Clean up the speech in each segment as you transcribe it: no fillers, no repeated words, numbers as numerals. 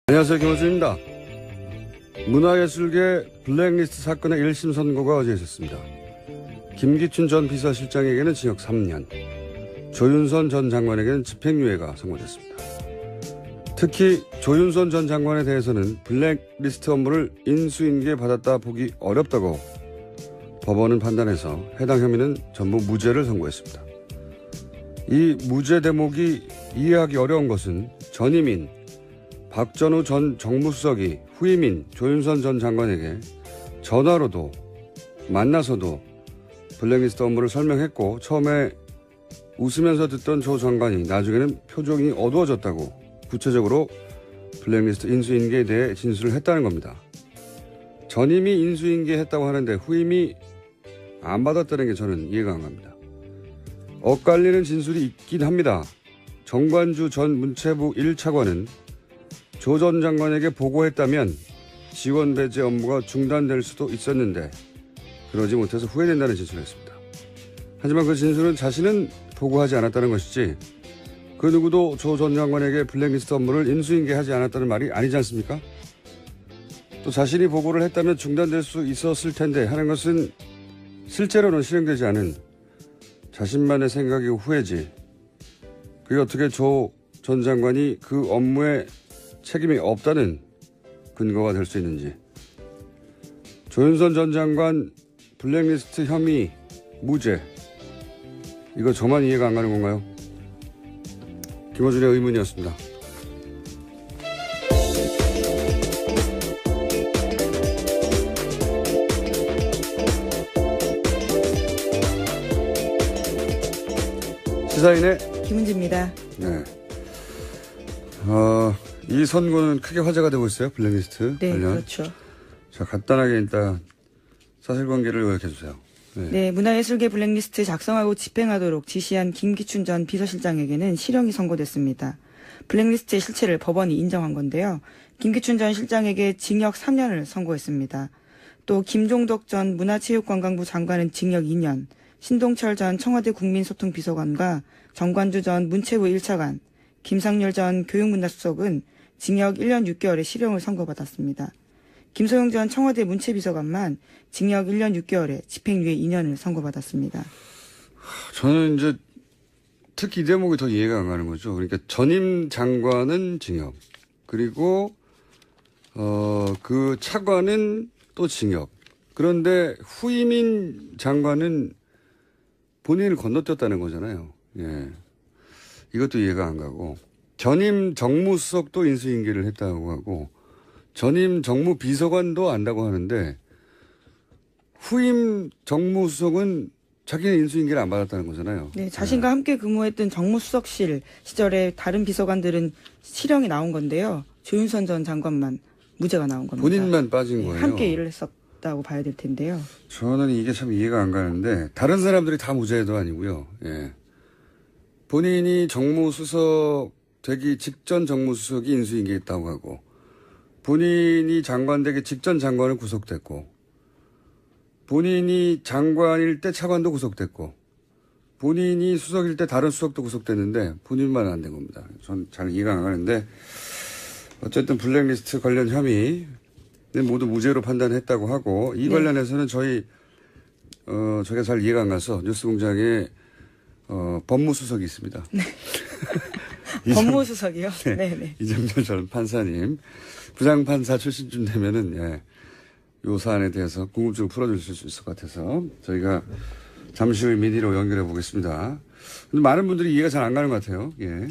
안녕하세요, 김원준입니다. 문화예술계 블랙리스트 사건의 1심 선고가 어제 있었습니다. 김기춘 전 비서실장에게는 징역 3년, 조윤선 전 장관에게는 집행유예가 선고됐습니다. 특히 조윤선 전 장관에 대해서는 블랙리스트 업무를 인수인계 받았다 보기 어렵다고 법원은 판단해서 해당 혐의는 전부 무죄를 선고했습니다. 이 무죄 대목이 이해하기 어려운 것은 전임인 박전우 전 정무수석이 후임인 조윤선 전 장관에게 전화로도 만나서도 블랙리스트 업무를 설명했고 처음에 웃으면서 듣던 조 장관이 나중에는 표정이 어두워졌다고 구체적으로 블랙리스트 인수인계에 대해 진술을 했다는 겁니다. 전임이 인수인계했다고 하는데 후임이 안 받았다는 게 저는 이해가 안 갑니다. 엇갈리는 진술이 있긴 합니다. 정관주 전 문체부 1차관은 조 전 장관에게 보고했다면 지원 배제 업무가 중단될 수도 있었는데 그러지 못해서 후회된다는 진술을 했습니다. 하지만 그 진술은 자신은 보고하지 않았다는 것이지 그 누구도 조 전 장관에게 블랙리스트 업무를 인수인계하지 않았다는 말이 아니지 않습니까? 또 자신이 보고를 했다면 중단될 수 있었을 텐데 하는 것은 실제로는 실행되지 않은 자신만의 생각이고 후회지. 그게 어떻게 조 전 장관이 그 업무에 책임이 없다는 근거가 될 수 있는지. 조윤선 전 장관 블랙리스트 혐의 무죄. 이거 저만 이해가 안 가는 건가요? 김어준의 의문이었습니다. 시사인의 김은지입니다. 네. 이 선고는 크게 화제가 되고 있어요. 블랙리스트 네, 관련. 그렇죠. 자, 간단하게 일단 사실관계를 요약해 주세요. 네, 문화예술계 블랙리스트 작성하고 집행하도록 지시한 김기춘 전 비서실장에게는 실형이 선고됐습니다. 블랙리스트의 실체를 법원이 인정한 건데요. 김기춘 전 실장에게 징역 3년을 선고했습니다. 또 김종덕 전 문화체육관광부 장관은 징역 2년, 신동철 전 청와대 국민소통비서관과 정관주 전 문체부 1차관, 김상렬 전 교육문화수석은 징역 1년 6개월의 실형을 선고받았습니다. 김소영 전 청와대 문체비서관만 징역 1년 6개월에 집행유예 2년을 선고받았습니다. 저는 이제 특히 이 대목이 더 이해가 안 가는 거죠. 그러니까 전임 장관은 징역, 그리고 그 차관은 또 징역. 그런데 후임인 장관은 본인을 건너뛰었다는 거잖아요. 예. 이것도 이해가 안 가고, 전임 정무수석도 인수인계를 했다고 하고, 전임 정무비서관도 안다고 하는데, 후임 정무수석은 자기는 인수인계를 안 받았다는 거잖아요. 네, 자신과 함께 근무했던 정무수석실 시절에 다른 비서관들은 실형이 나온 건데요. 조윤선 전 장관만 무죄가 나온 겁니다. 본인만 빠진 거예요. 함께 일을 했었다고 봐야 될 텐데요. 저는 이게 참 이해가 안 가는데, 다른 사람들이 다 무죄도 아니고요. 예. 본인이 정무수석 되기 직전 정무수석이 인수인계했다고 하고, 본인이 장관 되기 직전 장관은 구속됐고, 본인이 장관일 때 차관도 구속됐고, 본인이 수석일 때 다른 수석도 구속됐는데 본인만 안 된 겁니다. 전 잘 이해가 안 가는데, 어쨌든 블랙리스트 관련 혐의는 모두 무죄로 판단했다고 하고, 이 관련해서는 저희가 잘 이해가 안 가서 뉴스공장에 법무수석이 있습니다. 네. 법무수석이요? 네. 네. 이정철 전 판사님. 부장판사 출신쯤 되면은, 예, 요 사안에 대해서 궁금증을 풀어주실 수 있을 것 같아서 저희가 잠시 후에 미디로 연결해 보겠습니다. 근데 많은 분들이 이해가 잘 안 가는 것 같아요. 예.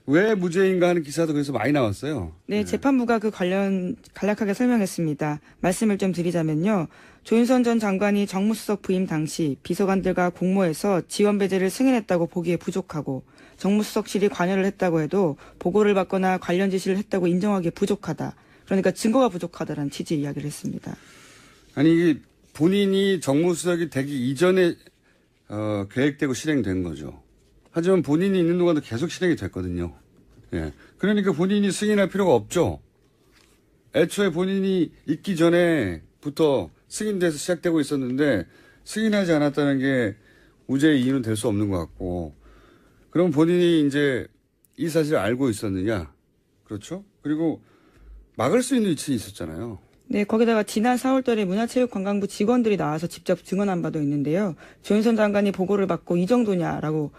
왜 무죄인가 하는 기사도 그래서 많이 나왔어요. 네, 예. 재판부가 그 관련 간략하게 설명했습니다. 말씀을 좀 드리자면요. 조윤선 전 장관이 정무수석 부임 당시 비서관들과 공모해서 지원 배제를 승인했다고 보기에 부족하고, 정무수석실이 관여를 했다고 해도 보고를 받거나 관련 지시를 했다고 인정하기에 부족하다. 그러니까 증거가 부족하다라는 취지의 이야기를 했습니다. 아니, 이게 본인이 정무수석이 되기 이전에 계획되고 실행된 거죠. 하지만 본인이 있는 동안도 계속 실행이 됐거든요. 예. 그러니까 본인이 승인할 필요가 없죠. 애초에 본인이 있기 전에부터 승인돼서 시작되고 있었는데 승인하지 않았다는 게 무죄의 이유는 될 수 없는 것 같고, 그럼 본인이 이제 이 사실을 알고 있었느냐? 그렇죠? 그리고 막을 수 있는 위치에 있었잖아요. 네, 거기다가 지난 4월달에 문화체육관광부 직원들이 나와서 직접 증언한 바도 있는데요. 조윤선 장관이 보고를 받고 이 정도냐라고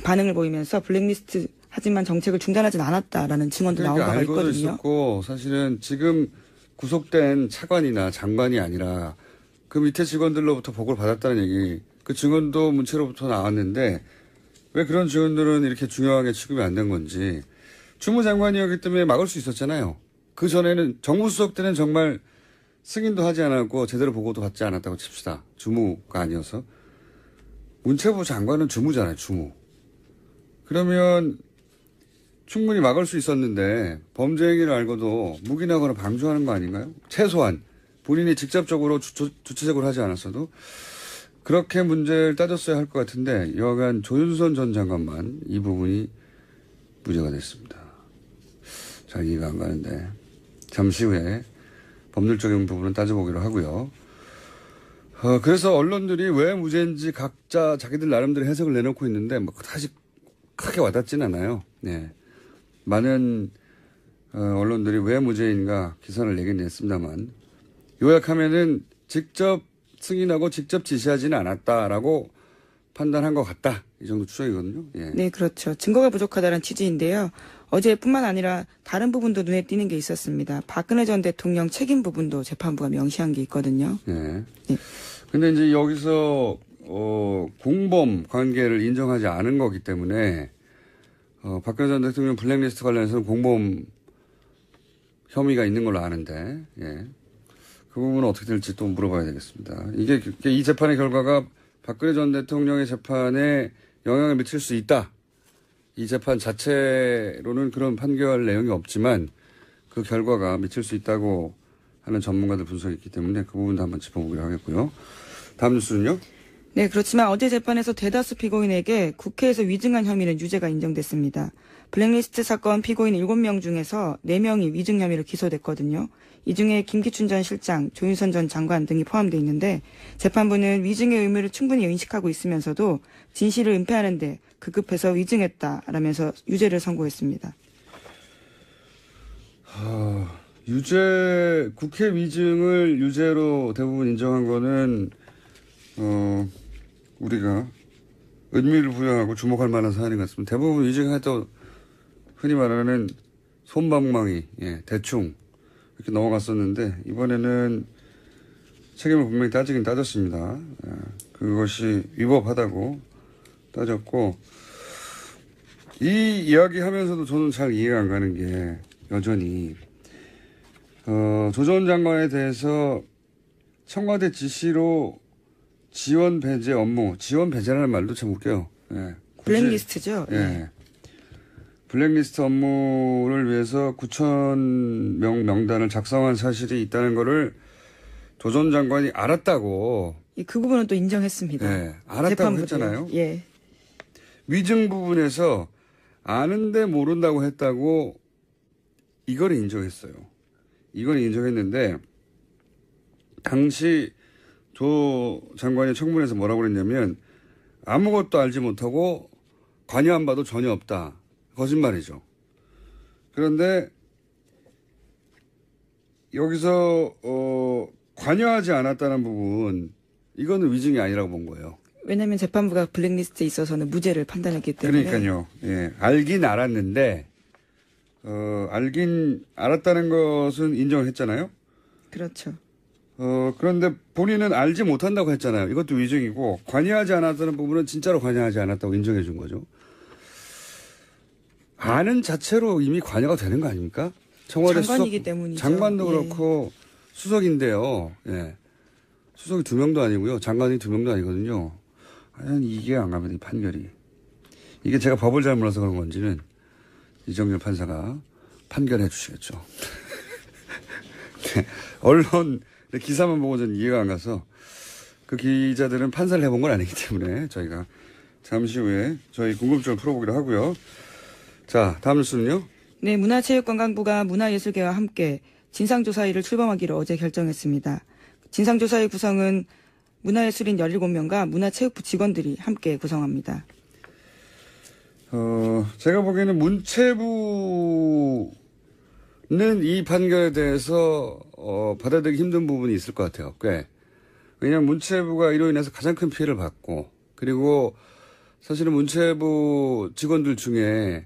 반응을 보이면서 블랙리스트 하지만 정책을 중단하진 않았다라는 증언도 나온 바가 알고도 있거든요. 있었고 사실은 지금 구속된 차관이나 장관이 아니라 그 밑에 직원들로부터 보고를 받았다는 얘기, 그 증언도 문체로부터 나왔는데 왜 그런 증언들은 이렇게 중요하게 취급이 안 된 건지. 주무장관이었기 때문에 막을 수 있었잖아요. 그 전에는 정무수석 때는 정말 승인도 하지 않았고 제대로 보고도 받지 않았다고 칩시다. 주무가 아니어서. 문체부 장관은 주무잖아요. 주무. 그러면 충분히 막을 수 있었는데 범죄 행위를 알고도 묵인하거나 방조하는 거 아닌가요? 최소한 본인이 직접적으로 주체적으로 하지 않았어도 그렇게 문제를 따졌어야 할 것 같은데 여하간 조윤선 전 장관만 이 부분이 문제가 됐습니다. 잘 이해가 안 가는데 잠시 후에 법률적인 부분은 따져보기로 하고요. 그래서 언론들이 왜 무죄인지 각자 자기들 나름대로 해석을 내놓고 있는데 뭐 다시 크게 와닿지는 않아요. 네. 많은 언론들이 왜 무죄인가 기사를 내긴 냈습니다만 요약하면은 직접 승인하고 직접 지시하지는 않았다라고 판단한 것 같다. 이 정도 추정이거든요. 예. 네, 그렇죠. 증거가 부족하다는 취지인데요. 어제뿐만 아니라 다른 부분도 눈에 띄는 게 있었습니다. 박근혜 전 대통령 책임 부분도 재판부가 명시한 게 있거든요. 예. 네. 근데 이제 여기서 공범 관계를 인정하지 않은 거기 때문에 박근혜 전 대통령 블랙리스트 관련해서는 공범 혐의가 있는 걸로 아는데, 예. 그 부분은 어떻게 될지 또 물어봐야 되겠습니다. 이 재판의 결과가 박근혜 전 대통령의 재판에 영향을 미칠 수 있다. 이 재판 자체로는 그런 판결 내용이 없지만 그 결과가 미칠 수 있다고 하는 전문가들 분석이 있기 때문에 그 부분도 한번 짚어보기로 하겠고요. 다음 뉴스는요? 네, 그렇지만 어제 재판에서 대다수 피고인에게 국회에서 위증한 혐의는 유죄가 인정됐습니다. 블랙리스트 사건 피고인 7명 중에서 4명이 위증 혐의로 기소됐거든요. 이 중에 김기춘 전 실장, 조윤선 전 장관 등이 포함되어 있는데 재판부는 위증의 의무를 충분히 인식하고 있으면서도 진실을 은폐하는데 급급해서 위증했다라면서 유죄를 선고했습니다. 국회 위증을 유죄로 대부분 인정한 거는 우리가 의미를 부여하고 주목할 만한 사안인 것 같습니다. 대부분 위증해도 흔히 말하는 솜방망이, 예, 대충 이렇게 넘어갔었는데 이번에는 책임을 분명히 따지긴 따졌습니다. 예, 그것이 위법하다고 따졌고 이 이야기 하면서도 저는 잘 이해가 안 가는 게 여전히 조 전 장관에 대해서 청와대 지시로 지원 배제 업무, 지원 배제라는 말도 참 웃겨요. 예, 블랙리스트죠. 예. 블랙리스트 업무를 위해서 9,000명 명단을 작성한 사실이 있다는 거를 조 전 장관이 알았다고. 그 부분은 또 인정했습니다. 예, 알았다고 재판부도요. 했잖아요. 예. 위증 부분에서 아는데 모른다고 했다고 이걸 인정했어요. 이걸 인정했는데 당시 조 장관이 청문회에서 뭐라고 그랬냐면 아무것도 알지 못하고 관여한 바도 전혀 없다. 거짓말이죠. 그런데 여기서 관여하지 않았다는 부분 이거는 위증이 아니라고 본 거예요. 왜냐하면 재판부가 블랙리스트에 있어서는 무죄를 판단했기 때문에. 그러니까요. 예, 알긴 알았는데 알긴 알았다는 것은 인정을 했잖아요. 그렇죠. 그런데 본인은 알지 못한다고 했잖아요. 이것도 위증이고 관여하지 않았다는 부분은 진짜로 관여하지 않았다고 인정해 준 거죠. 아는 자체로 이미 관여가 되는 거 아닙니까? 청와대 장관이기 수석, 때문이죠. 장관도 예. 그렇고 수석인데요. 예. 수석이 2명도 아니고요. 장관이 2명도 아니거든요. 과연 이게 안 가면 이 판결이. 이게 제가 법을 잘 몰라서 그런 건지는 이정열 판사가 판결해 주시겠죠. 네. 언론 기사만 보고 저는 이해가 안 가서 그 기자들은 판사를 해본 건 아니기 때문에 저희가 잠시 후에 저희 궁금증을 풀어보기로 하고요. 자, 다음 뉴스는요. 네, 문화체육관광부가 문화예술계와 함께 진상조사위를 출범하기로 어제 결정했습니다. 진상조사위 구성은 문화예술인 17명과 문화체육부 직원들이 함께 구성합니다. 제가 보기에는 문체부 이 판결에 대해서 받아들이기 힘든 부분이 있을 것 같아요. 꽤. 왜냐하면 문체부가 이로 인해서 가장 큰 피해를 받고 그리고 사실은 문체부 직원들 중에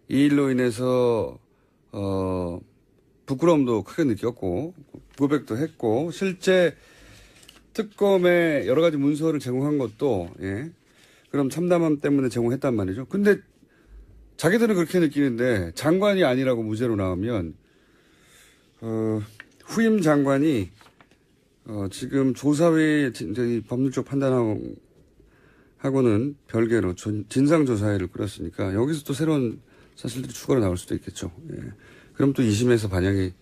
이 일로 인해서 부끄러움도 크게 느꼈고 고백도 했고 실제 특검에 여러 가지 문서를 제공한 것도 그럼 참담함 때문에 제공했단 말이죠. 근데 자기들은 그렇게 느끼는데 장관이 아니라고 무죄로 나오면 후임 장관이 지금 조사위 법률적 판단하고는 별개로 진상조사회를 꾸렸으니까 여기서 또 새로운 사실들이 추가로 나올 수도 있겠죠. 예. 그럼 또 2심에서 반영이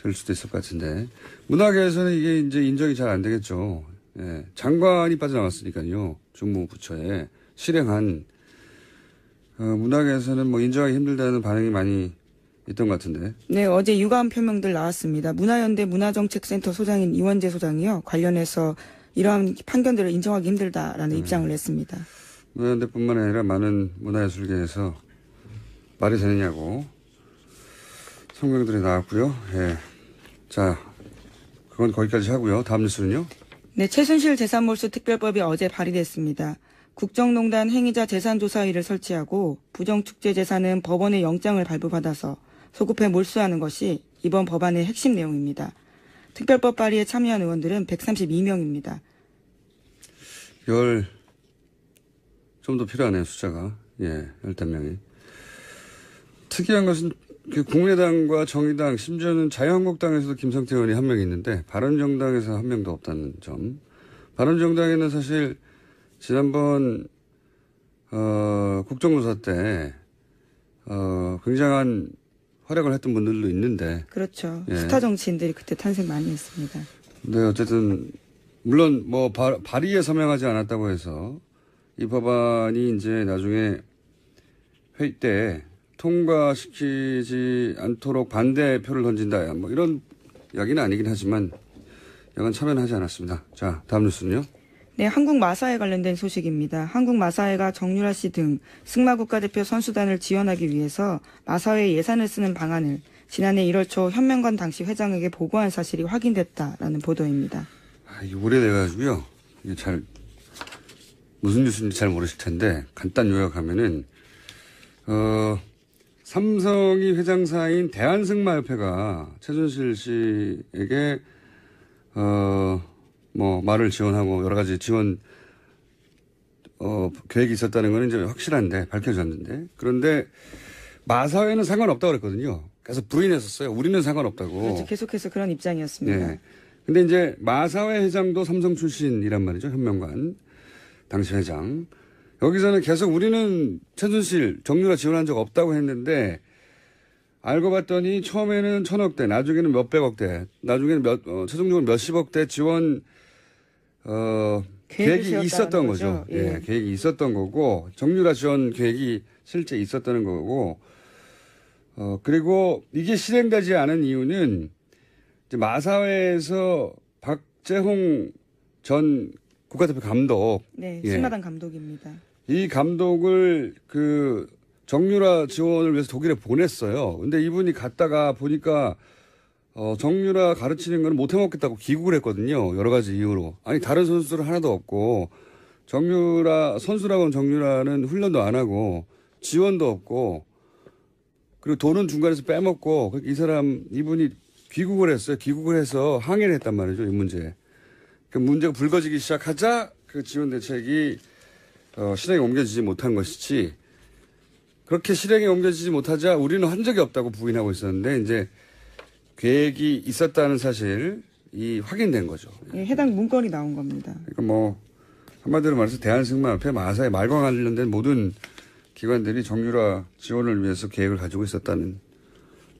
될 수도 있을 것 같은데 문화계에서는 이게 이제 인정이 잘 안 되겠죠. 예. 장관이 빠져나왔으니까요. 주무부처에 실행한 문화계에서는 뭐 인정하기 힘들다는 반응이 많이 있던 것 같은데. 네, 어제 유감 표명들 나왔습니다. 문화연대 문화정책센터 소장인 이원재 소장이요. 관련해서 이러한 판결들을 인정하기 힘들다라는 입장을 냈습니다. 문화연대뿐만 아니라 많은 문화예술계에서 말이 되느냐고 성명들이 나왔고요. 예. 자, 그건 거기까지 하고요. 다음 뉴스는요. 네, 최순실 재산몰수 특별법이 어제 발의됐습니다. 국정농단 행위자 재산조사위를 설치하고 부정축제 재산은 법원의 영장을 발부받아서 소급해 몰수하는 것이 이번 법안의 핵심 내용입니다. 특별법 발의에 참여한 의원들은 132명입니다. 좀 더 필요하네요, 숫자가. 예, 15명이. 특이한 것은 국민의당과 정의당, 심지어는 자유한국당에서도 김성태 의원이 한 명 있는데 바른정당에서 한 명도 없다는 점. 바른정당에는 사실 지난번 국정조사 때 굉장한 활약을 했던 분들도 있는데. 그렇죠. 예. 스타 정치인들이 그때 탄생 많이 했습니다. 네, 어쨌든 물론 뭐 발의에 서명하지 않았다고 해서 이 법안이 이제 나중에 회의 때 통과시키지 않도록 반대표를 던진다. 뭐 이런 이야기는 아니긴 하지만 여간 참여는 하지 않았습니다. 자, 다음 뉴스는요. 네, 한국마사회 관련된 소식입니다. 한국마사회가 정유라 씨 등 승마 국가대표 선수단을 지원하기 위해서 마사회 예산을 쓰는 방안을 지난해 1월 초 현명관 당시 회장에게 보고한 사실이 확인됐다라는 보도입니다. 이게 오래돼가지고요. 이게 무슨 뉴스인지 잘 모르실 텐데 간단 요약하면은 삼성이 회장사인 대한승마협회가 최순실 씨에게 뭐 말을 지원하고 여러 가지 지원 계획이 있었다는 건 이제 확실한데 밝혀졌는데 그런데 마사회는 상관없다고 그랬거든요. 그래서 부인했었어요. 우리는 상관없다고. 그렇죠. 계속해서 그런 입장이었습니다. 네. 근데 이제 마사회 회장도 삼성 출신이란 말이죠. 현명관 당시 회장. 여기서는 계속 우리는 최순실 정유라 지원한 적 없다고 했는데 알고 봤더니 처음에는 1,000억대, 나중에는 몇백억대, 나중에는 최종적으로 몇십억대 지원 계획이 있었던 거죠. 예. 계획이 있었던 거고 정유라 지원 계획이 실제 있었다는 거고 그리고 이게 실행되지 않은 이유는 이제 마사회에서 박재홍 전 국가대표 감독. 네, 승마단 감독입니다. 이 감독을 정유라 지원을 위해서 독일에 보냈어요. 근데 이분이 갔다가 보니까 정유라 가르치는 건 못 해먹겠다고 귀국을 했거든요. 여러 가지 이유로. 아니 다른 선수들은 하나도 없고 선수라고는 정유라는 훈련도 안 하고 지원도 없고 그리고 돈은 중간에서 빼먹고 이분이 귀국을 했어요. 귀국을 해서 항의를 했단 말이죠. 이 문제. 그 문제가 불거지기 시작하자 그 지원 대책이 실행에 옮겨지지 못한 것이지 그렇게 실행에 옮겨지지 못하자 우리는 한 적이 없다고 부인하고 있었는데 이제 계획이 있었다는 사실이 확인된 거죠. 예, 해당 문건이 나온 겁니다. 그러니까 뭐 한마디로 말해서 대한승마협회 마사회 말과 관련된 모든 기관들이 정유라 지원을 위해서 계획을 가지고 있었다는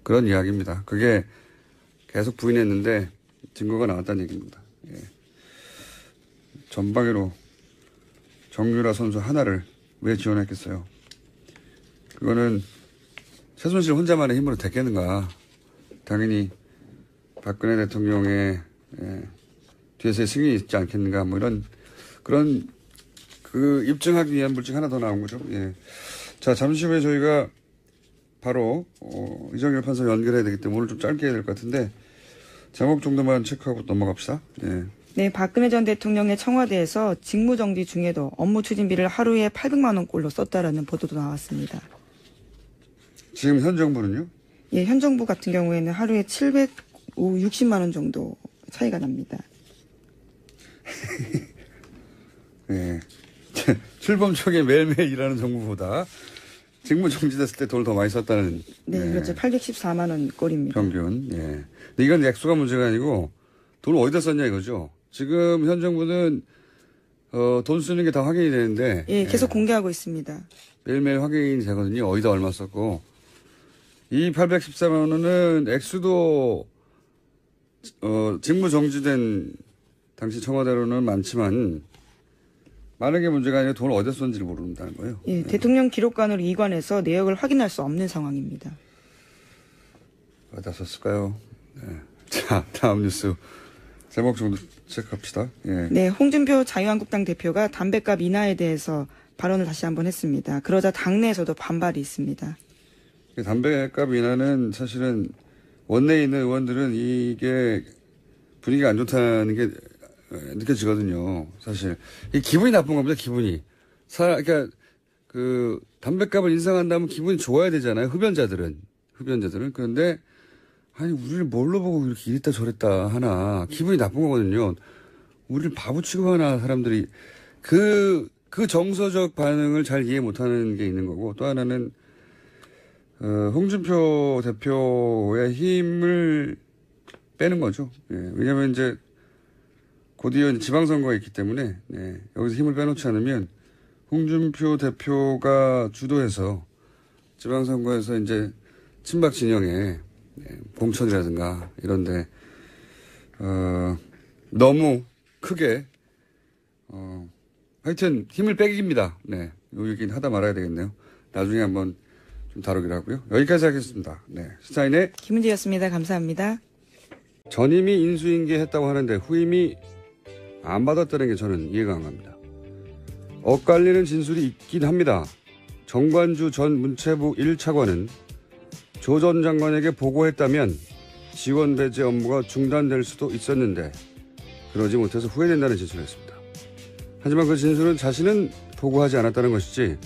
그런 이야기입니다. 그게 계속 부인했는데 증거가 나왔다는 얘기입니다. 예. 전방위로 정유라 선수 하나를 왜 지원했겠어요? 그거는 최순실 혼자만의 힘으로 됐겠는가. 당연히 박근혜 대통령의 뒤에서의 승인이 있지 않겠는가. 뭐 이런 그런 입증하기 위한 물증 하나 더 나온 거죠. 예. 자, 잠시 후에 저희가 바로 이정열 판사 연결해야 되기 때문에 오늘 좀 짧게 해야 될 것 같은데 제목 정도만 체크하고 넘어갑시다. 예. 네, 박근혜 전 대통령의 청와대에서 직무정지 중에도 업무 추진비를 하루에 800만 원꼴로 썼다라는 보도도 나왔습니다. 지금 현 정부는요? 예, 현 정부 같은 경우에는 하루에 760만 원 정도 차이가 납니다. 예. 출범초기에 매일매일 일하는 정부보다 직무 정지됐을 때 돈을 더 많이 썼다는. 네, 예. 그렇죠. 814만 원 꼴입니다. 평균. 예. 근데 이건 액수가 문제가 아니고 돈을 어디다 썼냐 이거죠. 지금 현 정부는 돈 쓰는 게 다 확인이 되는데. 예, 계속 공개하고 있습니다. 매일매일 확인이 되거든요. 어디다 얼마 썼고. 이 814만 원은 액수도 직무 정지된 당시 청와대로는 많지만 많은 게 문제가 아니라 돈을 어디다 썼는지를 모른다는 거예요. 예, 대통령 기록관으로 이관해서 내역을 확인할 수 없는 상황입니다. 어디다 썼을까요? 네. 자, 다음 뉴스. 제목 정도 체크합시다. 예. 네, 홍준표 자유한국당 대표가 담배값 인하에 대해서 발언을 다시 한번 했습니다. 그러자 당내에서도 반발이 있습니다. 담배값 인하는 사실은 원내에 있는 의원들은 이게 분위기가 안 좋다는 게 느껴지거든요. 사실 이 기분이 나쁜 겁니다. 기분이. 그러니까 그 담배값을 인상한다면 기분이 좋아야 되잖아요. 흡연자들은. 그런데 아니 우리를 뭘로 보고 이렇게 이랬다 저랬다 하나 기분이 나쁜 거거든요. 우리를 바보 취급하나 사람들이 그 정서적 반응을 잘 이해 못하는 게 있는 거고 또 하나는 홍준표 대표의 힘을 빼는 거죠. 예, 왜냐하면 이제 곧이어 지방선거가 있기 때문에 여기서 힘을 빼놓지 않으면 홍준표 대표가 주도해서 지방선거에서 이제 친박 진영에 공천이라든가 이런데 너무 크게 하여튼 힘을 빼깁니다. 네, 요 얘기는 하다 말아야 되겠네요. 나중에 한번 좀 다루기로 하고요. 여기까지 하겠습니다. 네, 시사인의 김은지였습니다. 감사합니다. 전임이 인수인계했다고 하는데 후임이 안 받았다는 게 저는 이해가 안 갑니다. 엇갈리는 진술이 있긴 합니다. 정관주 전 문체부 1차관은 조 전 장관에게 보고했다면 지원 배제 업무가 중단될 수도 있었는데 그러지 못해서 후회된다는 진술을 했습니다. 하지만 그 진술은 자신은 보고하지 않았다는 것이지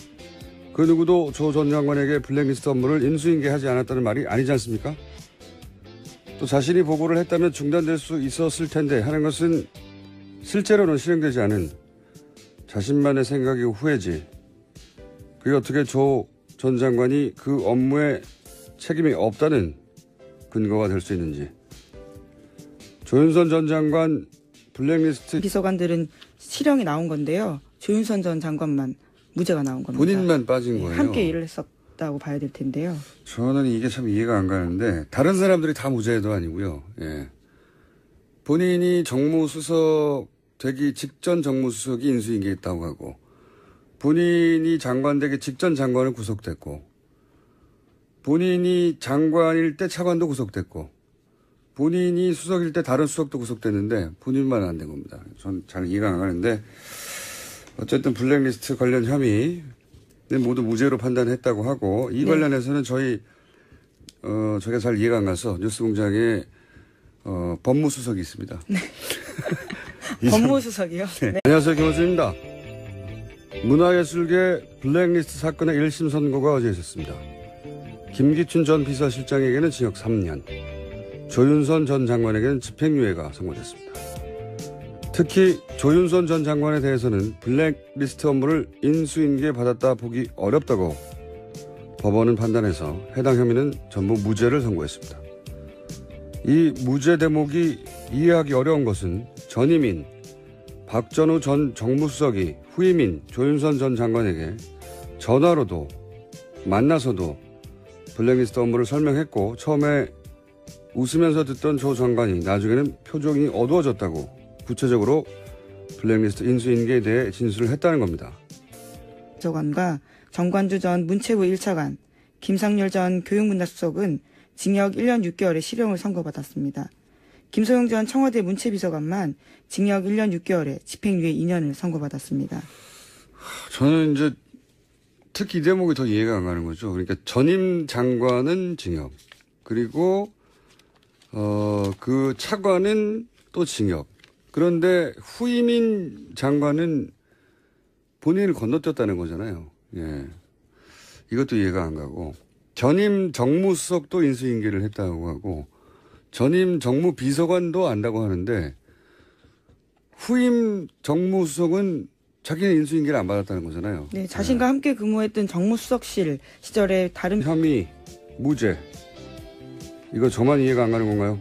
그 누구도 조 전 장관에게 블랙리스트 업무를 인수인계하지 않았다는 말이 아니지 않습니까? 또 자신이 보고를 했다면 중단될 수 있었을 텐데 하는 것은 실제로는 실행되지 않은 자신만의 생각이고 후회지. 그게 어떻게 조 전 장관이 그 업무에 책임이 없다는 근거가 될 수 있는지. 조윤선 전 장관 블랙리스트 비서관들은 실형이 나온 건데요. 조윤선 전 장관만 무죄가 나온 겁니다. 본인만 빠진 거예요. 함께 일을 했었다고 봐야 될 텐데요. 저는 이게 참 이해가 안 가는데 다른 사람들이 다 무죄도 아니고요. 예. 본인이 정무수석 되기 직전 정무수석이 인수인계했다고 하고 본인이 장관 되기 직전 장관은 구속됐고 본인이 장관일 때 차관도 구속됐고 본인이 수석일 때 다른 수석도 구속됐는데 본인만 안 된 겁니다. 전 잘 이해가 안 가는데 어쨌든 블랙리스트 관련 혐의는 모두 무죄로 판단했다고 하고 이 관련해서는 저희가 잘 이해가 안 가서 뉴스공장에 법무수석이 있습니다. 네. 법무수석이요? 네. 네. 안녕하세요. 김호준입니다. 문화예술계 블랙리스트 사건의 1심 선고가 어제 있었습니다. 김기춘 전 비서실장에게는 징역 3년, 조윤선 전 장관에게는 집행유예가 선고됐습니다. 특히 조윤선 전 장관에 대해서는 블랙리스트 업무를 인수인계 받았다 보기 어렵다고 법원은 판단해서 해당 혐의는 전부 무죄를 선고했습니다. 이 무죄 대목이 이해하기 어려운 것은 전임인 박전우 전 정무수석이 후임인 조윤선 전 장관에게 전화로도 만나서도 블랙리스트 업무를 설명했고 처음에 웃으면서 듣던 조 장관이 나중에는 표정이 어두워졌다고 구체적으로 블랙리스트 인수인계에 대해 진술을 했다는 겁니다. 비서관과 정관주 전 문체부 1차관, 김상렬 전 교육문화수석은 징역 1년 6개월의 실형을 선고받았습니다. 김소영 전 청와대 문체비서관만 징역 1년 6개월에 집행유예 2년을 선고받았습니다. 저는 이제 특히 이 대목이 더 이해가 안 가는 거죠. 그러니까 전임 장관은 징역, 그리고 그 차관은 또 징역. 그런데 후임인 장관은 본인을 건너뛰었다는 거잖아요. 예. 이것도 이해가 안 가고, 전임 정무수석도 인수인계를 했다고 하고, 전임 정무비서관도 안다고 하는데, 후임 정무수석은 자기는 인수인계를 안 받았다는 거잖아요. 네, 자신과 함께 근무했던 정무수석실 시절에 다른 혐의, 무죄. 이거 저만 이해가 안 가는 건가요?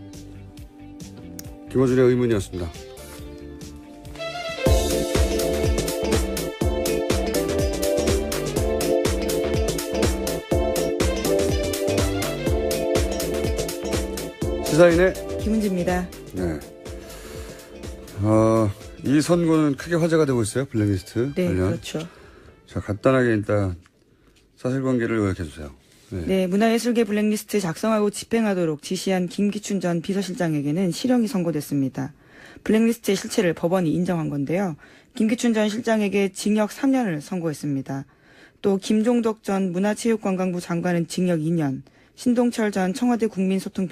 김어준의 의문이었습니다. 시사인의 김은지입니다. 네. 이 선거는 크게 화제가 되고 있어요. 블랙리스트 네, 관련. 그렇죠. 자, 간단하게 일단 사실관계를 요약해 주세요. 네, 문화예술계 블랙리스트 작성하고 집행하도록 지시한 김기춘 전 비서실장에게는 실형이 선고됐습니다. 블랙리스트의 실체를 법원이 인정한 건데요. 김기춘 전 실장에게 징역 3년을 선고했습니다. 또 김종덕 전 문화체육관광부 장관은 징역 2년, 신동철 전 청와대 국민소통